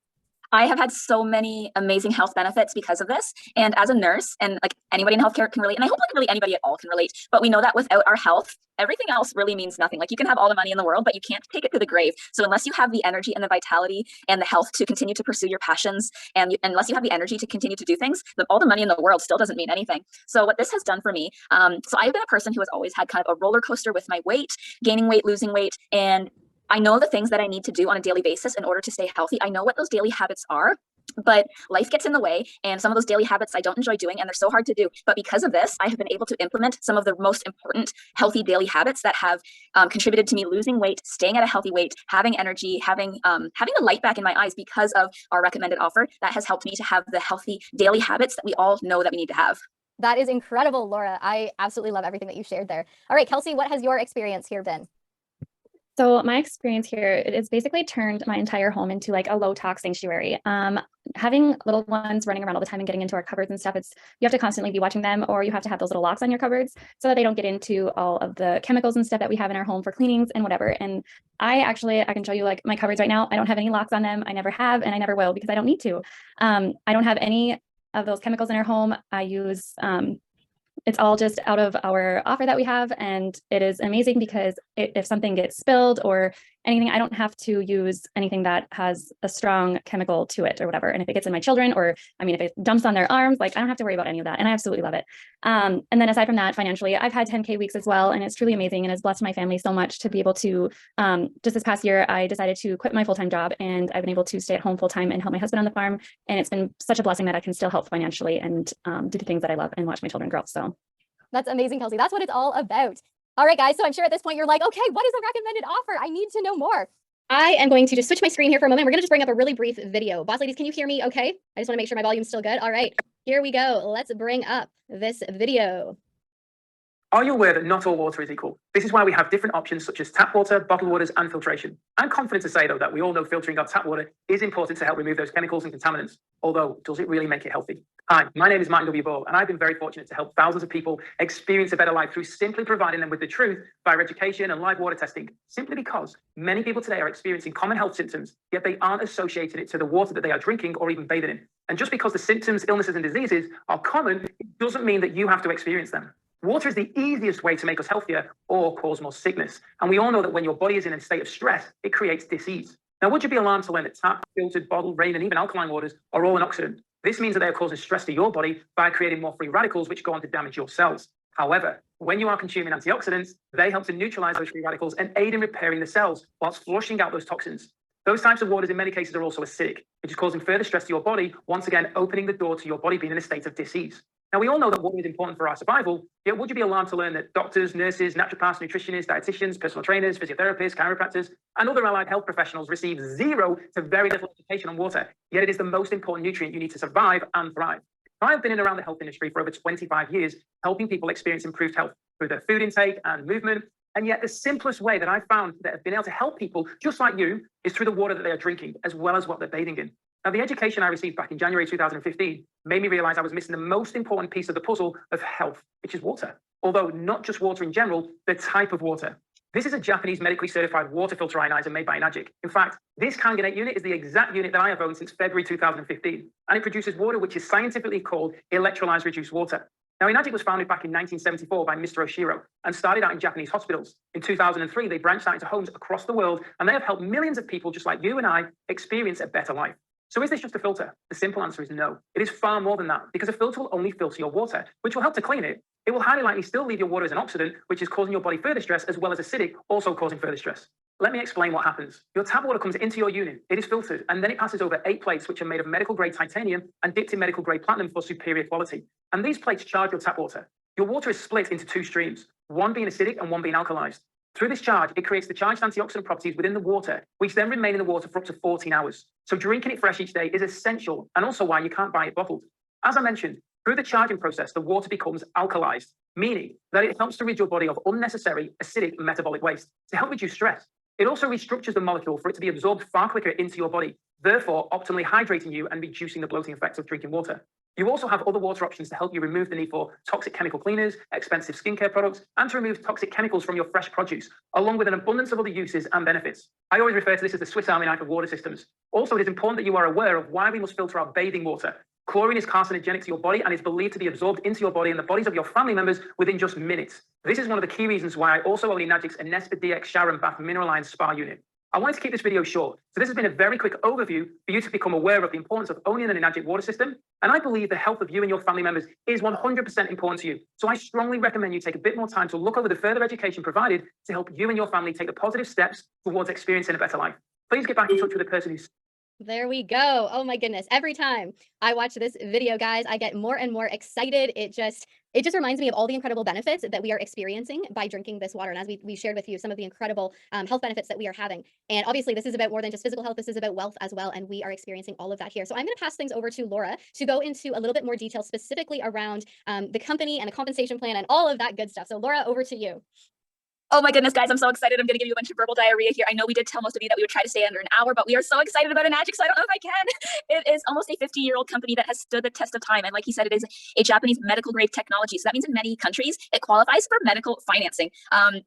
I have had so many amazing health benefits because of this. And as a nurse, and like anybody in healthcare can relate, and I hope like really anybody at all can relate, but we know that without our health, everything else really means nothing. Like, you can have all the money in the world, but you can't take it to the grave. So unless you have the energy and the vitality and the health to continue to pursue your passions, and unless you have the energy to continue to do things, all the money in the world still doesn't mean anything. So what this has done for me, so I've been a person who has always had kind of a roller coaster with my weight, gaining weight, losing weight, and I know the things that I need to do on a daily basis in order to stay healthy. I know what those daily habits are, but life gets in the way, and some of those daily habits I don't enjoy doing, and they're so hard to do. But because of this, I have been able to implement some of the most important healthy daily habits that have contributed to me losing weight, staying at a healthy weight, having energy, having a light back in my eyes because of our recommended offer. That has helped me to have the healthy daily habits that we all know that we need to have.
That is incredible, Laura. I absolutely love everything that you shared there. All right, Kelsey, what has your experience here been?
So my experience here, it's basically turned my entire home into like a low tox sanctuary. Having little ones running around all the time and getting into our cupboards and stuff, you have to constantly be watching them, or you have to have those little locks on your cupboards so that they don't get into all of the chemicals and stuff that we have in our home for cleanings and whatever. And I can show you like my cupboards right now. I don't have any locks on them. I never have, and I never will because I don't need to. I don't have any of those chemicals in our home. I use it's all just out of our offer that we have, and it is amazing because if something gets spilled or anything, I don't have to use anything that has a strong chemical to it or whatever. And if it gets in my children, or if it dumps on their arms, like, I don't have to worry about any of that, and I absolutely love it. And then aside from that, financially, I've had 10K weeks as well, and it's truly amazing, and it's blessed my family so much to be able to, just this past year, I decided to quit my full-time job, and I've been able to stay at home full-time and help my husband on the farm. And it's been such a blessing that I can still help financially and do the things that I love and watch my children grow. So
that's amazing, Kelsey. That's what it's all about. All right, guys. So I'm sure at this point you're like, okay, what is a recommended offer? I need to know more. I am going to just switch my screen here for a moment. We're going to just bring up a really brief video. Boss ladies, can you hear me okay? I just want to make sure my volume's still good. All right, here we go. Let's bring up this video.
Are you aware that not all water is equal? This is why we have different options such as tap water, bottled waters, and filtration. I'm confident to say, though, that we all know filtering our tap water is important to help remove those chemicals and contaminants. Although, does it really make it healthy? Hi, my name is Martin W. Ball, and I've been very fortunate to help thousands of people experience a better life through simply providing them with the truth via education and live water testing, simply because many people today are experiencing common health symptoms, yet they aren't associating it to the water that they are drinking or even bathing in. And just because the symptoms, illnesses, and diseases are common, it doesn't mean that you have to experience them. Water is the easiest way to make us healthier or cause more sickness. And we all know that when your body is in a state of stress, it creates disease. Now, would you be alarmed to learn that tap, filtered, bottled, rain, and even alkaline waters are all an oxidant? This means that they are causing stress to your body by creating more free radicals, which go on to damage your cells. However, when you are consuming antioxidants, they help to neutralize those free radicals and aid in repairing the cells whilst flushing out those toxins. Those types of waters in many cases are also acidic, which is causing further stress to your body, once again opening the door to your body being in a state of disease. Now, we all know that water is important for our survival, yet would you be alarmed to learn that doctors, nurses, naturopaths, nutritionists, dietitians, personal trainers, physiotherapists, chiropractors, and other allied health professionals receive zero to very little education on water, yet it is the most important nutrient you need to survive and thrive. I have been in around the health industry for over 25 years, helping people experience improved health through their food intake and movement. And yet the simplest way that I've found that have been able to help people just like you is through the water that they are drinking, as well as what they're bathing in. Now, the education I received back in January 2015 made me realize I was missing the most important piece of the puzzle of health, which is water. Although not just water in general, the type of water. This is a Japanese medically certified water filter ionizer made by Enagic. In fact, this Kangenate unit is the exact unit that I have owned since February 2015, and it produces water which is scientifically called electrolyzed reduced water. Now, Enagic was founded back in 1974 by Mr. Oshiro and started out in Japanese hospitals. In 2003, they branched out into homes across the world, and they have helped millions of people just like you and I experience a better life. So is this just a filter? The simple answer is no. It is far more than that, because a filter will only filter your water, which will help to clean it. It will highly likely still leave your water as an oxidant, which is causing your body further stress, as well as acidic, also causing further stress. Let me explain what happens. Your tap water comes into your unit, it is filtered, and then it passes over 8 plates, which are made of medical grade titanium and dipped in medical grade platinum for superior quality. And these plates charge your tap water. Your water is split into 2 streams, one being acidic and one being alkalized. Through this charge, it creates the charged antioxidant properties within the water, which then remain in the water for up to 14 hours. So drinking it fresh each day is essential, and also why you can't buy it bottled. As I mentioned, through the charging process, the water becomes alkalized, meaning that it helps to rid your body of unnecessary acidic metabolic waste to help reduce stress. It also restructures the molecule for it to be absorbed far quicker into your body, therefore optimally hydrating you and reducing the bloating effects of drinking water. You also have other water options to help you remove the need for toxic chemical cleaners, expensive skincare products, and to remove toxic chemicals from your fresh produce, along with an abundance of other uses and benefits. I always refer to this as the Swiss Army knife of water systems. Also, it is important that you are aware of why we must filter our bathing water. Chlorine is carcinogenic to your body and is believed to be absorbed into your body and the bodies of your family members within just minutes. This is one of the key reasons why I also own Enagic's Anespa DX Shower and Bath Mineral Iron Spa unit. I wanted to keep this video short, so this has been a very quick overview for you to become aware of the importance of owning an Enagic water system, and I believe the health of you and your family members is 100% important to you. So I strongly recommend you take a bit more time to look over the further education provided to help you and your family take the positive steps towards experiencing a better life. Please get back in touch with the person who's
There we go. Oh my goodness. Every time I watch this video, guys, I get more and more excited. It just reminds me of all the incredible benefits that we are experiencing by drinking this water. And as we shared with you some of the incredible health benefits that we are having. And obviously this is about more than just physical health. This is about wealth as well. And we are experiencing all of that here. So I'm going to pass things over to Laura to go into a little bit more detail specifically around the company and the compensation plan and all of that good stuff. So Laura, over to you.
Oh my goodness, guys, I'm so excited. I'm going to give you a bunch of verbal diarrhea here. I know we did tell most of you that we would try to stay under an hour, but we are so excited about Enagic, so I don't know if I can. It is almost a 50-year-old company that has stood the test of time. And like he said, it is a Japanese medical grade technology. So that means in many countries, it qualifies for medical financing.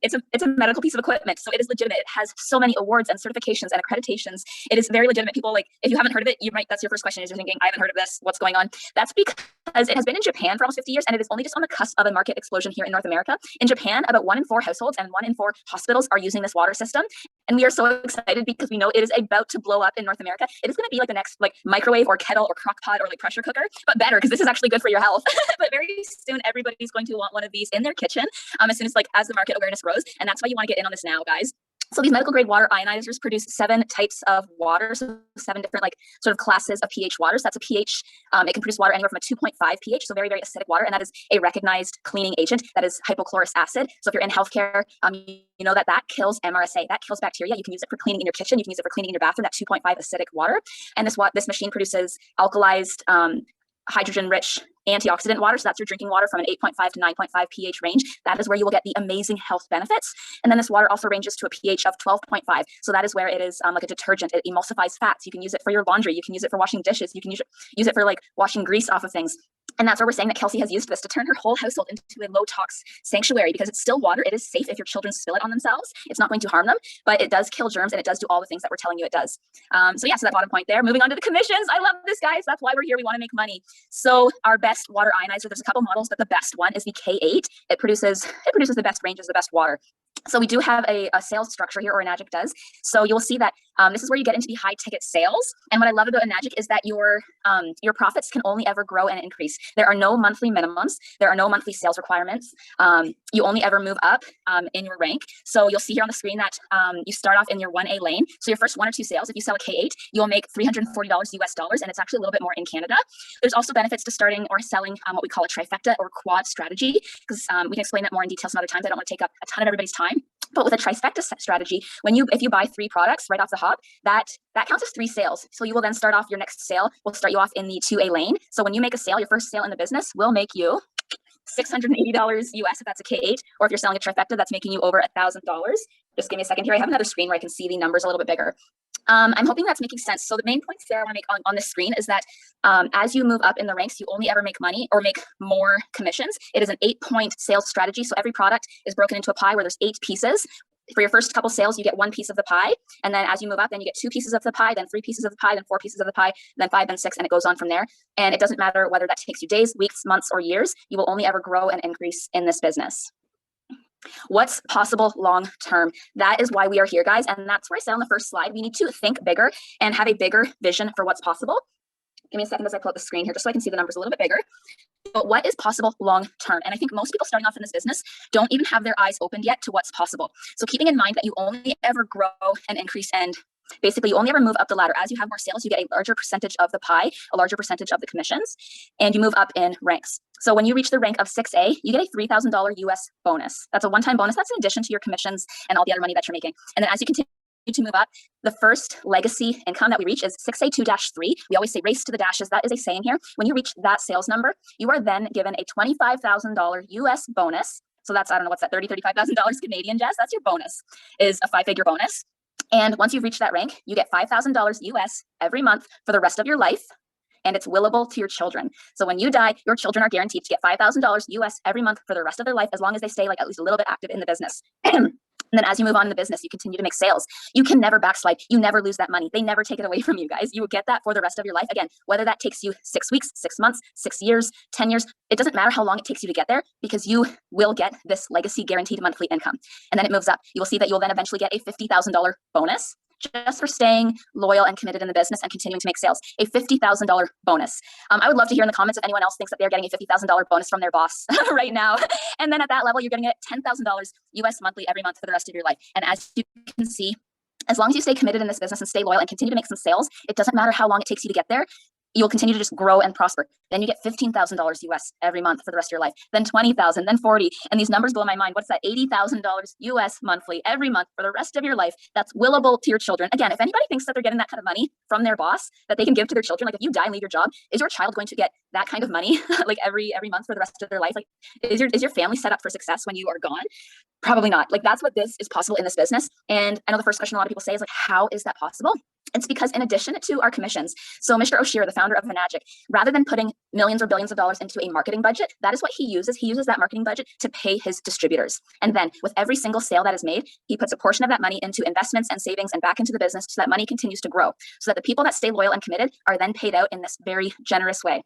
It's a medical piece of equipment. So it is legitimate. It has so many awards and certifications and accreditations. It is very legitimate. People, like, if you haven't heard of it, that's your first question is you're thinking, I haven't heard of this. What's going on? That's because it has been in Japan for almost 50 years, and it is only just on the cusp of a market explosion here in North America. In Japan, about 1 in 4 households and 1 in 4 hospitals are using this water system. And we are so excited because we know it is about to blow up in North America. It is going to be like the next microwave or kettle or crock pot or pressure cooker, but better because this is actually good for your health. But very soon, everybody's going to want one of these in their kitchen as soon as the market awareness grows. And that's why you want to get in on this now, guys. So these medical grade water ionizers produce 7 types of water, so 7 different sort of classes of pH water. So that's a pH. It can produce water anywhere from a 2.5 pH, so very, very acidic water, and that is a recognized cleaning agent. That is hypochlorous acid. So if you're in healthcare, you know that kills MRSA. That kills bacteria. You can use it for cleaning in your kitchen. You can use it for cleaning in your bathroom. That 2.5 acidic water, and this machine produces alkalized, hydrogen-rich antioxidant water. So that's your drinking water from an 8.5 to 9.5 pH range. That is where you will get the amazing health benefits. And then this water also ranges to a pH of 12.5. So that is where it is like a detergent. It emulsifies fats. You can use it for your laundry. You can use it for washing dishes. You can use it for like washing grease off of things. And that's where we're saying that Kelsey has used this to turn her whole household into a low tox sanctuary, because it's still water. It is safe if your children spill it on themselves. It's not going to harm them, but it does kill germs and it does do all the things that we're telling you it does. So that bottom point there. Moving on to the commissions. I love this, guys. That's why we're here. We want to make money. So our best water ionizer, there's a couple models, but the best one is the K8. It produces the best ranges, the best water. So we do have a sales structure here, or Enagic does. So you'll see that this is where you get into the high ticket sales. And what I love about Enagic is that your profits can only ever grow and increase. There are no monthly minimums. There are no monthly sales requirements. You only ever move up in your rank. So you'll see here on the screen that you start off in your 1A lane. So your first 1 or 2 sales, if you sell a K8, you'll make $340 US dollars, and it's actually a little bit more in Canada. There's also benefits to starting or selling what we call a trifecta or quad strategy, because we can explain that more in detail some other times. I don't want to take up a ton of everybody's time. But with a trifecta strategy, if you buy 3 products right off the hop, that counts as 3 sales. So you will then start off, your next sale will start you off in the 2A lane. So when you make a sale, your first sale in the business will make you $680 US if that's a K8, or if you're selling a trifecta, that's making you over $1,000. Just give me a second here. I have another screen where I can see the numbers a little bit bigger. I'm hoping that's making sense. So the main points there I want to make on this screen is that as you move up in the ranks, you only ever make money or make more commissions. It is an 8-point sales strategy. So every product is broken into a pie where there's 8 pieces. For your first couple sales, you get 1 piece of the pie. And then as you move up, then you get 2 pieces of the pie, then 3 pieces of the pie, then 4 pieces of the pie, then 5, then 6, and it goes on from there. And it doesn't matter whether that takes you days, weeks, months, or years. You will only ever grow and increase in this business. What's possible long term? That is why we are here, guys. And that's where I said on the first slide, we need to think bigger and have a bigger vision for what's possible. Give me a second as I pull up the screen here, just so I can see the numbers a little bit bigger. But what is possible long term? And I think most people starting off in this business don't even have their eyes opened yet to what's possible. So keeping in mind that you only ever grow and increase, and basically you only ever move up the ladder. As you have more sales, you get a larger percentage of the pie, a larger percentage of the commissions, and you move up in ranks. So when you reach the rank of 6A, you get a $3,000 US bonus. That's a one-time bonus. That's in addition to your commissions and all the other money that you're making. And then as you continue to move up, the first legacy income that we reach is 6A2-3. We always say race to the dashes. That is a saying here. When you reach that sales number, you are then given a $25,000 US bonus. So that's, I don't know, what's that, $35,000 Canadian, Jess? That's your bonus, is a 5-figure bonus. And once you've reached that rank, you get $5,000 US every month for the rest of your life. And it's willable to your children. So when you die, your children are guaranteed to get $5,000 US every month for the rest of their life, as long as they stay like at least a little bit active in the business. And then as you move on in the business, you continue to make sales. You can never backslide. You never lose that money. They never take it away from you, guys. You will get that for the rest of your life. Again, whether that takes you 6 weeks, 6 months, 6 years, 10 years, it doesn't matter how long it takes you to get there, because you will get this legacy guaranteed monthly income. And then it moves up. You will see that you'll then eventually get a $50,000 bonus just for staying loyal and committed in the business and continuing to make sales, a $50,000 bonus. I would love to hear in the comments if anyone else thinks that they're getting a $50,000 bonus from their boss right now. And then at that level, you're getting $10,000 US monthly every month for the rest of your life. And as you can see, as long as you stay committed in this business and stay loyal and continue to make some sales, it doesn't matter how long it takes you to get there. You'll continue to just grow and prosper. Then you get $15,000 US every month for the rest of your life, then 20,000, then 40. And these numbers blow my mind. What's that? $80,000 US monthly every month for the rest of your life. That's willable to your children. Again, if anybody thinks that they're getting that kind of money from their boss that they can give to their children, like if you die and leave your job, is your child going to get that kind of money like every month for the rest of their life? Like is your family set up for success when you are gone? Probably not. Like that's what this is possible in this business. And I know the first question a lot of people say is like, how is that possible? It's because in addition to our commissions, so Mr. O'Shear, the founder of Enagic, rather than putting millions or billions of dollars into a marketing budget, that is what he uses. He uses that marketing budget to pay his distributors. And then with every single sale that is made, he puts a portion of that money into investments and savings and back into the business so that money continues to grow, so that the people that stay loyal and committed are then paid out in this very generous way.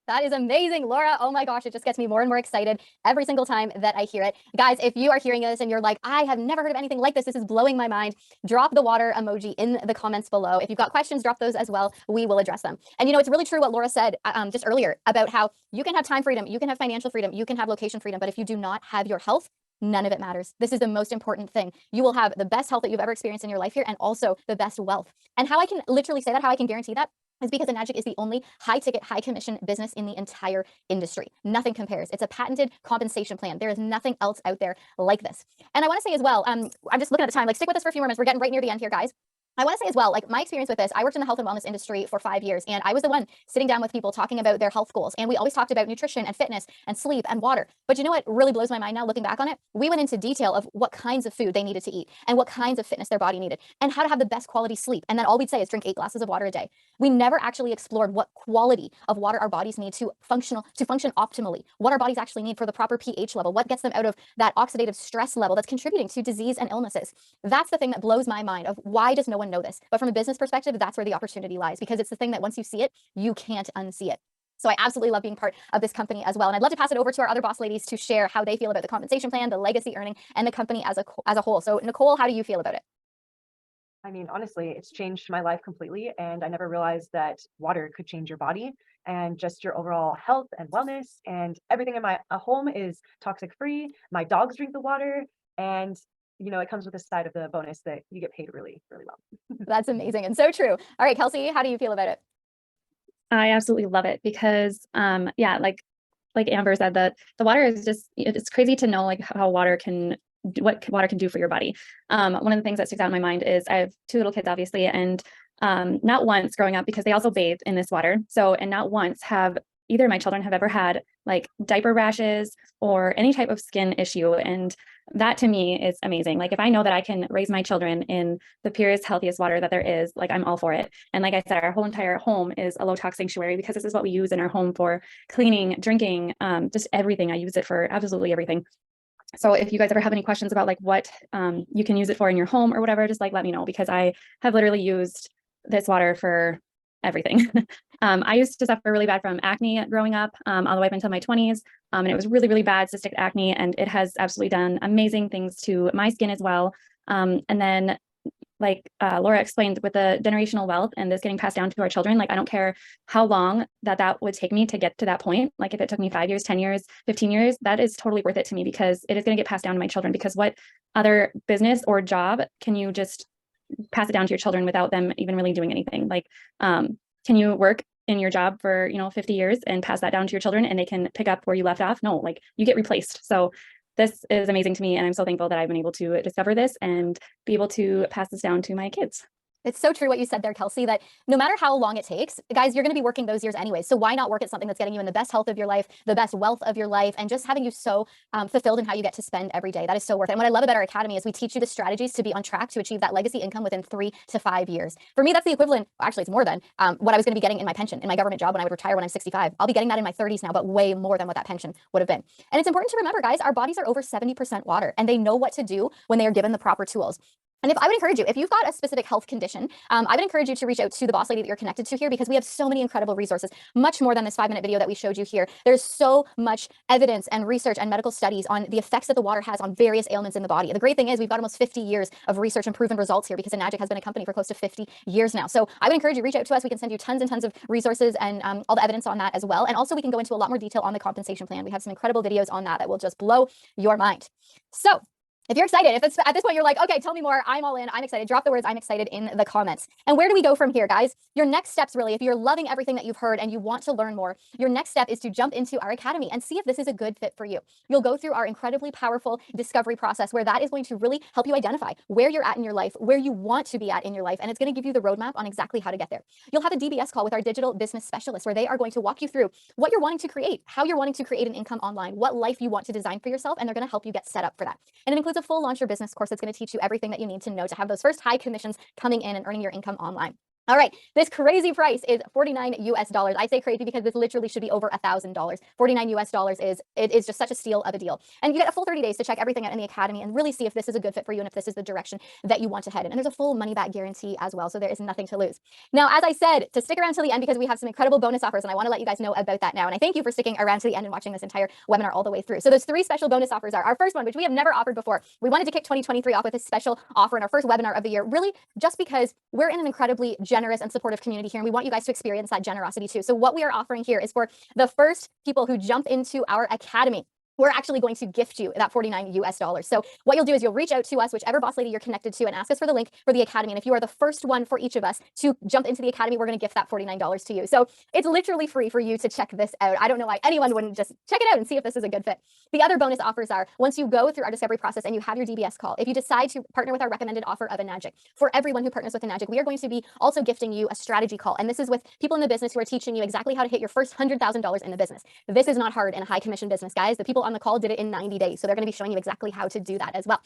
That is amazing, Laura. Oh my gosh, it just gets me more and more excited every single time that I hear it. Guys, if you are hearing this and you're like, I have never heard of anything like this, this is blowing my mind, drop the water emoji in the comments below. If you've got questions, drop those as well. We will address them. And you know, it's really true what Laura said just earlier about how you can have time freedom, you can have financial freedom, you can have location freedom, but if you do not have your health, none of it matters. This is the most important thing. You will have the best health that you've ever experienced in your life here, and also the best wealth. And how I can literally say that, how I can guarantee that, is because Enagic is the only high ticket, high commission business in the entire industry. Nothing compares. It's a patented compensation plan. There is nothing else out there like this. And I want to say as well, I'm just looking at the time, like stick with us for a few more minutes. We're getting right near the end here, guys. I want to say as well, like my experience with this, I worked in the health and wellness industry for 5 years, and I was the one sitting down with people talking about their health goals. And we always talked about nutrition and fitness and sleep and water. But you know what really blows my mind now looking back on it? We went into detail of what kinds of food they needed to eat and what kinds of fitness their body needed and how to have the best quality sleep. And then all we'd say is drink 8 glasses of water a day. We never actually explored what quality of water our bodies need to function optimally, what our bodies actually need for the proper pH level, what gets them out of that oxidative stress level that's contributing to disease and illnesses. That's the thing that blows my mind of why does no one know this? But from a business perspective, that's where the opportunity lies, because it's the thing that once you see it, you can't unsee it. So I absolutely love being part of this company as well. And I'd love to pass it over to our other boss ladies to share how they feel about the compensation plan, the legacy earning, and the company as a whole. So Nicole, how do you feel about it?
I mean, honestly, it's changed my life completely. And I never realized that water could change your body and just your overall health and wellness. And everything in my home is toxic free. My dogs drink the water. And, you know, it comes with a side of the bonus that you get paid really, really well.
That's amazing and so true. All right, Kelsey, how do you feel about it?
I absolutely love it because, yeah, like Amber said, that the water is just, it's crazy to know like how water can what water can do for your body. One of the things that sticks out in my mind is I have 2 little kids, obviously, and not once growing up, because they also bathe in this water. So, and not once have either of my children have ever had like diaper rashes or any type of skin issue. And that to me is amazing. Like if I know that I can raise my children in the purest, healthiest water that there is, like I'm all for it. And like I said, our whole entire home is a low tox sanctuary because this is what we use in our home for cleaning, drinking, just everything. I use it for absolutely everything. So if you guys ever have any questions about like what you can use it for in your home or whatever, just like let me know, because I have literally used this water for everything. I used to suffer really bad from acne growing up, all the way up until my 20s. And it was really, really bad cystic acne, and it has absolutely done amazing things to my skin as well. And then like Laura explained, with the generational wealth and this getting passed down to our children, like I don't care how long that would take me to get to that point. Like if it took me 5 years, 10 years, 15 years, that is totally worth it to me, because it is going to get passed down to my children. Because what other business or job can you just pass it down to your children without them even really doing anything? Like, can you work in your job for, 50 years and pass that down to your children and they can pick up where you left off? No, like you get replaced. So this is amazing to me. And I'm so thankful that I've been able to discover this and be able to pass this down to my kids.
It's so true what you said there, Kelsey, that no matter how long it takes, guys, you're going to be working those years anyway. So why not work at something that's getting you in the best health of your life, the best wealth of your life, and just having you so fulfilled in how you get to spend every day? That is so worth it. And what I love about our academy is we teach you the strategies to be on track to achieve that legacy income within 3 to 5 years. For me, that's the equivalent. Actually, it's more than what I was going to be getting in my pension, in my government job when I would retire when I'm 65. I'll be getting that in my 30s now, but way more than what that pension would have been. And it's important to remember, guys, our bodies are over 70% water, and they know what to do when they are given the proper tools. And I would encourage you, if you've got a specific health condition, I would encourage you to reach out to the boss lady that you're connected to here, because we have so many incredible resources, much more than this 5-minute video that we showed you here. There's so much evidence and research and medical studies on the effects that the water has on various ailments in the body. The great thing is we've got almost 50 years of research and proven results here, because Enagic has been a company for close to 50 years now. So I would encourage you to reach out to us. We can send you tons and tons of resources and all the evidence on that as well. And also we can go into a lot more detail on the compensation plan. We have some incredible videos on that will just blow your mind. So if you're excited, if it's at this point you're like, okay, tell me more, I'm all in, I'm excited, drop the words I'm excited in the comments. And where do we go from here, guys? Your next steps, really, if you're loving everything that you've heard and you want to learn more, your next step is to jump into our academy and see if this is a good fit for you. You'll go through our incredibly powerful discovery process, where that is going to really help you identify where you're at in your life, where you want to be at in your life, and it's going to give you the roadmap on exactly how to get there. You'll have a DBS call with our digital business specialists, where they are going to walk you through what you're wanting to create, how you're wanting to create an income online, what life you want to design for yourself, and they're going to help you get set up for that. And it includes a full Launch Your Business course that's going to teach you everything that you need to know to have those first high commissions coming in and earning your income online. All right, this crazy price is $49 US. I say crazy because this literally should be over $1,000. $49 US is just such a steal of a deal. And you get a full 30 days to check everything out in the academy and really see if this is a good fit for you and if this is the direction that you want to head in. And there's a full money back guarantee as well, so there is nothing to lose. Now, as I said, to stick around till the end, because we have some incredible bonus offers, and I want to let you guys know about that now. And I thank you for sticking around to the end and watching this entire webinar all the way through. So those 3 special bonus offers are: our first one, which we have never offered before. We wanted to kick 2023 off with a special offer in our first webinar of the year, really just because we're in an incredibly generous and supportive community here, and we want you guys to experience that generosity too. So what we are offering here is for the first people who jump into our academy. we're actually going to gift you that 49 US dollars. So what you'll do is you'll reach out to us, whichever boss lady you're connected to, and ask us for the link for the academy. And if you are the first one for each of us to jump into the academy, we're going to gift that $49 to you. So it's literally free for you to check this out. I don't know why anyone wouldn't just check it out and see if this is a good fit. The other bonus offers are, once you go through our discovery process and you have your DBS call, if you decide to partner with our recommended offer of Enagic, for everyone who partners with Enagic, we are going to be also gifting you a strategy call. And this is with people in the business who are teaching you exactly how to hit your first $100,000 in the business. This is not hard in a high commission business, guys. The people on the call did it in 90 days. So they're going to be showing you exactly how to do that as well.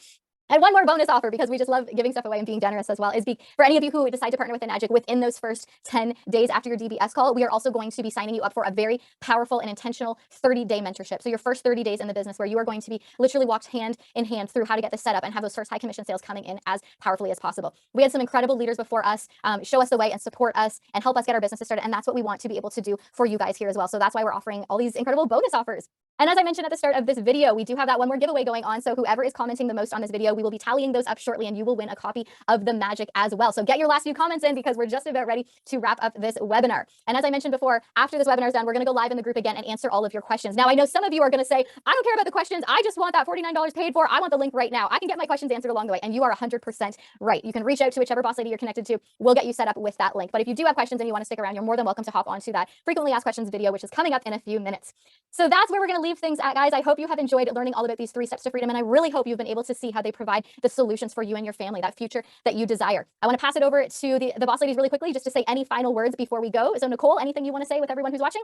And one more bonus offer, because we just love giving stuff away and being generous as well, is for any of you who decide to partner with Enagic within those first 10 days after your DBS call, we are also going to be signing you up for a very powerful and intentional 30-day mentorship. So your first 30 days in the business, where you are going to be literally walked hand in hand through how to get this set up and have those first high commission sales coming in as powerfully as possible. We had some incredible leaders before us show us the way and support us and help us get our business started. And that's what we want to be able to do for you guys here as well. So that's why we're offering all these incredible bonus offers. And as I mentioned at the start of this video, we do have that one more giveaway going on. So whoever is commenting the most on this video, we will be tallying those up shortly, and you will win a copy of the Magic as well. So get your last few comments in, because we're just about ready to wrap up this webinar. And as I mentioned before, after this webinar is done, we're going to go live in the group again and answer all of your questions. Now, I know some of you are going to say, I don't care about the questions. I just want that $49 paid for. I want the link right now. I can get my questions answered along the way. And you are 100% right. You can reach out to whichever boss lady you're connected to. We'll get you set up with that link. But if you do have questions and you want to stick around, you're more than welcome to hop onto that frequently asked questions video, which is coming up in a few minutes. So that's where we're going to leave things at, guys. I hope you have enjoyed learning all about these 3 steps to freedom. And I really hope you've been able to see how they provide the solutions for you and your family, that future that you desire. I want to pass it over to the boss ladies really quickly, just to say any final words before we go. So Nicole, anything you want to say with everyone who's watching?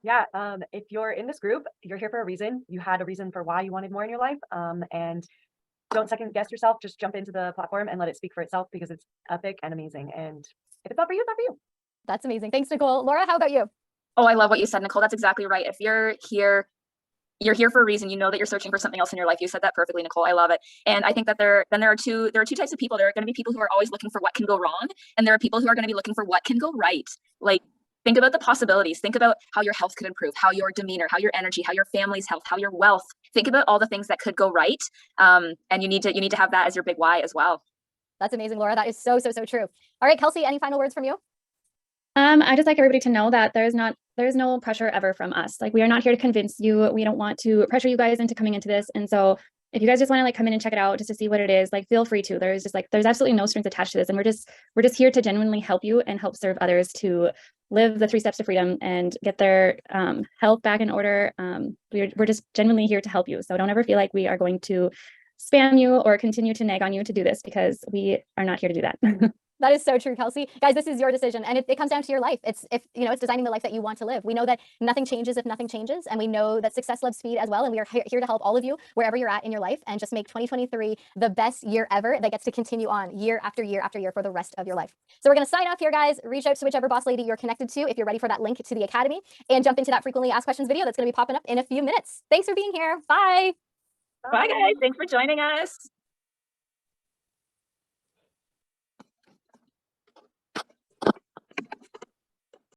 Yeah, if you're in this group, you're here for a reason. You had a reason for why you wanted more in your life. And don't second guess yourself. Just jump into the platform and let it speak for itself, because it's epic and amazing. And if it's not for you, it's not for you.
That's amazing. Thanks, Nicole. Laura, how about you?
Oh, I love what you said, Nicole. That's exactly right. If you're here for a reason. You know that you're searching for something else in your life. You said that perfectly, Nicole. I love it. And I think that there are two types of people. There are going to be people who are always looking for what can go wrong, and there are people who are going to be looking for what can go right. Like, think about the possibilities. Think about how your health could improve, how your demeanor, how your energy, how your family's health, how your wealth. Think about all the things that could go right. And you need to have that as your big why as well.
That's amazing, Laura. That is so true. All right, Kelsey, any final words from you?
I just like everybody to know that there's no pressure ever from us. Like, we are not here to convince you. We don't want to pressure you guys into coming into this. And so if you guys just want to like come in and check it out just to see what it is, like, feel free to. There's absolutely no strings attached to this. And we're just here to genuinely help you and help serve others to live the 3 steps to freedom and get their health back in order. We're just genuinely here to help you. So don't ever feel like we are going to spam you or continue to nag on you to do this, because we are not here to do that.
That is so true, Kelsey. Guys, this is your decision. And it comes down to your life. It's designing the life that you want to live. We know that nothing changes if nothing changes. And we know that success loves speed as well. And we are here to help all of you wherever you're at in your life, and just make 2023 the best year ever that gets to continue on year after year after year for the rest of your life. So we're going to sign off here, guys. Reach out to whichever boss lady you're connected to if you're ready for that link to the academy, and jump into that frequently asked questions video that's going to be popping up in a few minutes. Thanks for being here. Bye.
Bye, guys. Thanks for joining us.